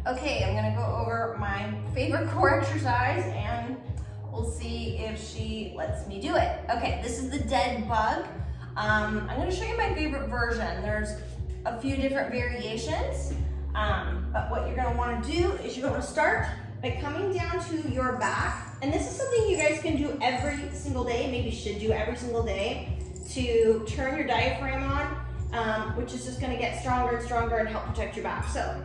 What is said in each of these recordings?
Okay, I'm gonna go over my favorite core exercise and we'll see if she lets me do it. Okay, this is the dead bug. I'm gonna show you my favorite version. There's a few different variations, but what you're gonna wanna do is you're gonna start by coming down to your back. And this is something you guys can do every single day, maybe should do every single day, to turn your diaphragm on, which is just gonna get stronger and stronger and help protect your back. So,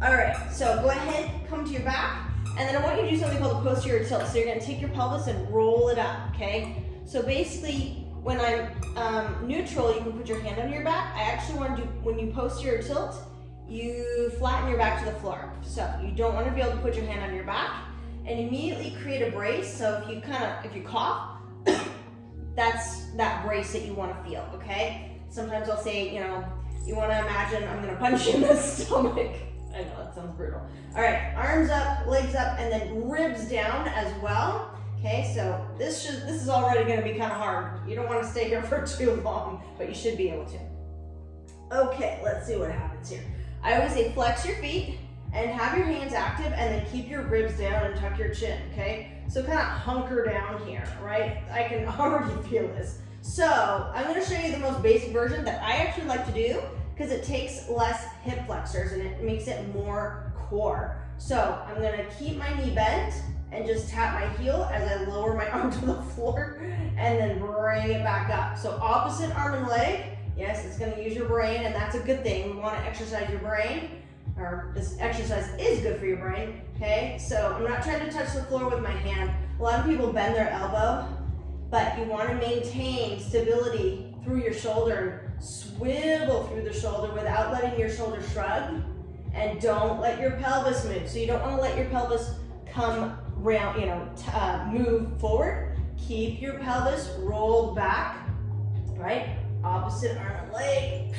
all right, so go ahead, come to your back, and then I want you to do something called a posterior tilt. So you're gonna take your pelvis and roll it up, okay? So basically, when I'm neutral, you can put your hand on your back. I actually want to do, when you posterior tilt, you flatten your back to the floor. So you don't want to be able to put your hand on your back and immediately create a brace. So if you cough, that's that brace that you want to feel, okay? Sometimes I'll say, you want to imagine I'm going to punch you in the stomach. I know, that sounds brutal. All right, arms up, legs up, and then ribs down as well. Okay, so this is already going to be kind of hard. You don't want to stay here for too long, but you should be able to. Okay, let's see what happens here. I always say flex your feet and have your hands active and then keep your ribs down and tuck your chin, okay? So kind of hunker down here, right? I can already feel this. So I'm going to show you the most basic version that I actually like to do because it takes less hip flexors and it makes it more core. So I'm going to keep my knee bent and just tap my heel as I lower my arm to the floor and then bring it back up. So opposite arm and leg. Yes, it's going to use your brain, and that's a good thing. We want to exercise your brain, or this exercise is good for your brain, okay? So I'm not trying to touch the floor with my hand. A lot of people bend their elbow, but you want to maintain stability through your shoulder, swivel through the shoulder without letting your shoulder shrug, and don't let your pelvis move. So you don't want to let your pelvis come round, move forward. Keep your pelvis rolled back, right? Opposite arm and leg,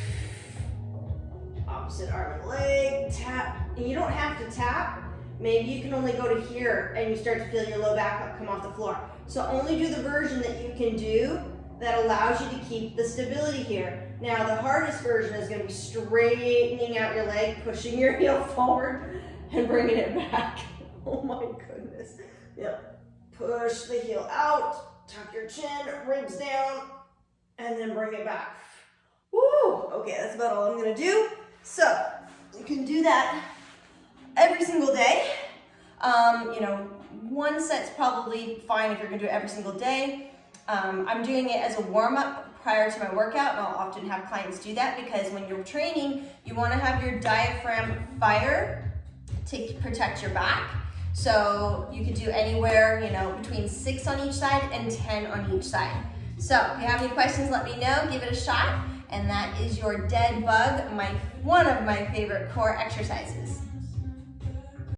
opposite arm and leg, tap. And you don't have to tap. Maybe you can only go to here and you start to feel your low back come off the floor. So only do the version that you can do that allows you to keep the stability here. Now the hardest version is going to be straightening out your leg, pushing your heel forward and bringing it back. Oh my goodness. Yep. Push the heel out, tuck your chin, ribs down, and then bring it back. Woo! Okay, that's about all I'm gonna do. So, you can do that every single day. One set's probably fine if you're gonna do it every single day. I'm doing it as a warm-up prior to my workout, and I'll often have clients do that because when you're training, you wanna have your diaphragm fire to protect your back. So you could do anywhere, between 6 on each side and 10 on each side. So if you have any questions, let me know, give it a shot. And that is your dead bug, one of my favorite core exercises.